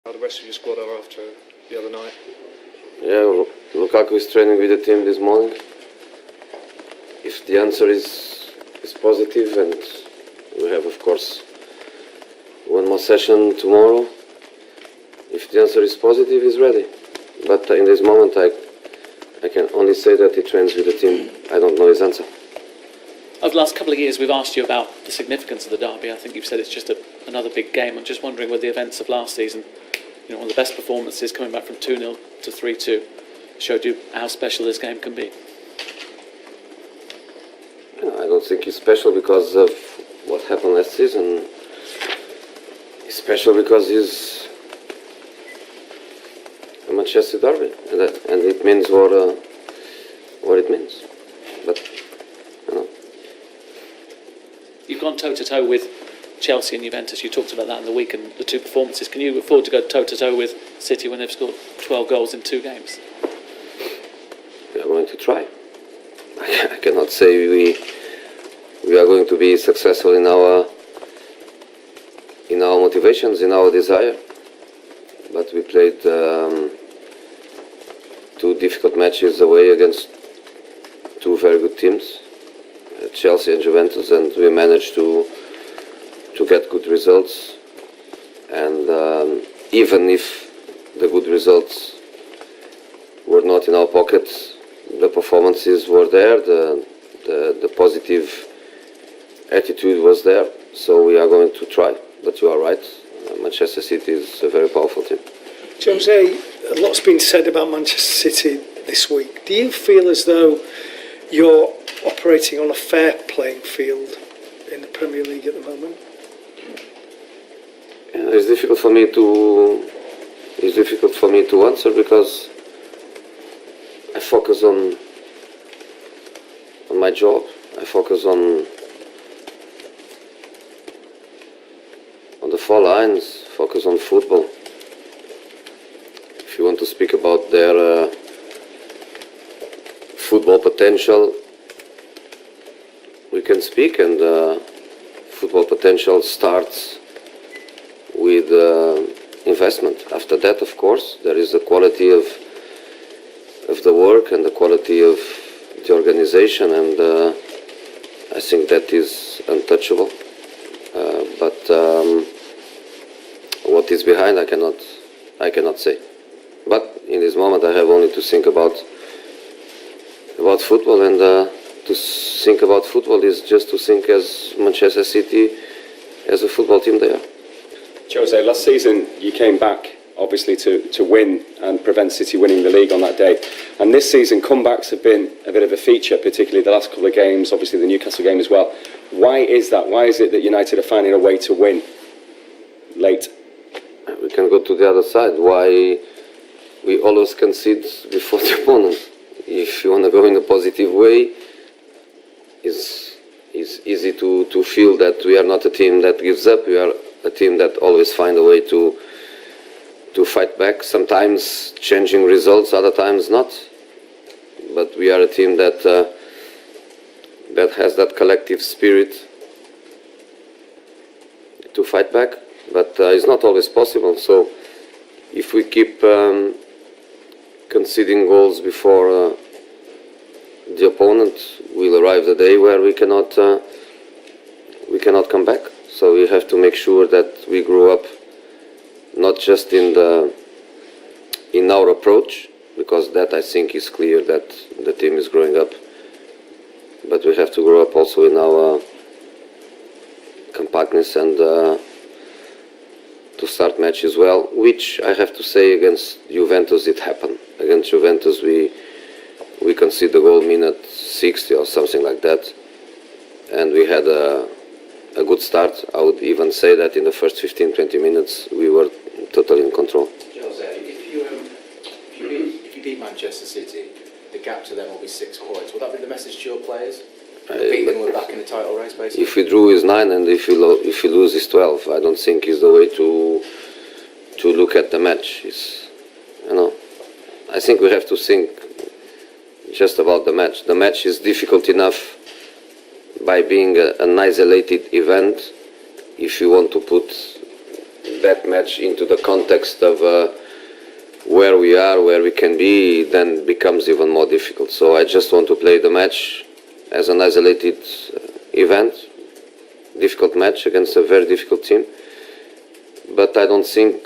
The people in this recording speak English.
How the rest of your squad are after the other night? Yeah, Lukaku is training with the team this morning. If the answer is positive, and we have, of course, one more session tomorrow. If the answer is positive, he's ready. But in this moment, I can only say that he trains with the team. I don't know his answer. Over the last couple of years, we've asked you about the significance of the derby. I think you've said it's just another big game. I'm just wondering, with the events of last season, one of the best performances coming back from 2-0 to 3-2, showed you how special this game can be. I don't think he's special because of what happened last season. He's special because he's a Manchester derby, and it means what it means. But you've gone toe-to-toe with Chelsea and Juventus. You talked about that in the week and the two performances. Can you afford to go toe-to-toe with City when they've scored 12 goals in 2 games? We are going to try. I cannot say we are going to be successful in our motivations, in our desire. But we played 2 difficult matches away against 2 very good teams, Chelsea and Juventus, and we managed to get good results. And even if the good results were not in our pockets, the performances were there, the positive attitude was there, so we are going to try. But you are right, Manchester City is a very powerful team. Jose, a lot's been said about Manchester City this week. Do you feel as though you're operating on a fair playing field in the Premier League at the moment? Yeah, it's difficult for me to answer because I focus on my job. I focus on the 4 lines. Focus on football. If you want to speak about their football potential, we can speak, and football potential starts with investment. After that, of course, there is the quality of the work and the quality of the organization, and I think that is untouchable. But what is behind, I cannot say. But in this moment, I have only to think about football, and to think about football is just to think as Manchester City, as a football team they are. Jose, last season you came back obviously to win and prevent City winning the league on that day. And this season comebacks have been a bit of a feature, particularly the last couple of games, obviously the Newcastle game as well. Why is that? Why is it that United are finding a way to win late? We can go to the other side. Why we always concede before the opponent? If you want to go in a positive way, it's easy to feel that we are not a team that gives up. We are a team that always find a way to fight back. Sometimes changing results, other times not. But we are a team that has that collective spirit to fight back. But it's not always possible. So if we keep conceding goals before the opponent, will arrive the day where we cannot come back. So we have to make sure that we grow up, not just in our approach, because that I think is clear that the team is growing up, but we have to grow up also in our compactness and to start matches well, which I have to say against Juventus it happened. Against Juventus we conceded the goal minute 60 or something like that, and we had a good start. I would even say that in the first 15-20 minutes we were totally in control. Jose, if you beat Manchester City, the gap to them will be 6 points. Will that be the message to your players? Beat them, we're back in the title race, basically. If we drew is 9, and if we lose is 12. I don't think is the way to look at the match. I think we have to think just about the match. The match is difficult enough by being an isolated event. If you want to put that match into the context of where we are, where we can be, then becomes even more difficult. So I just want to play the match as an isolated event, difficult match against a very difficult team. But I don't think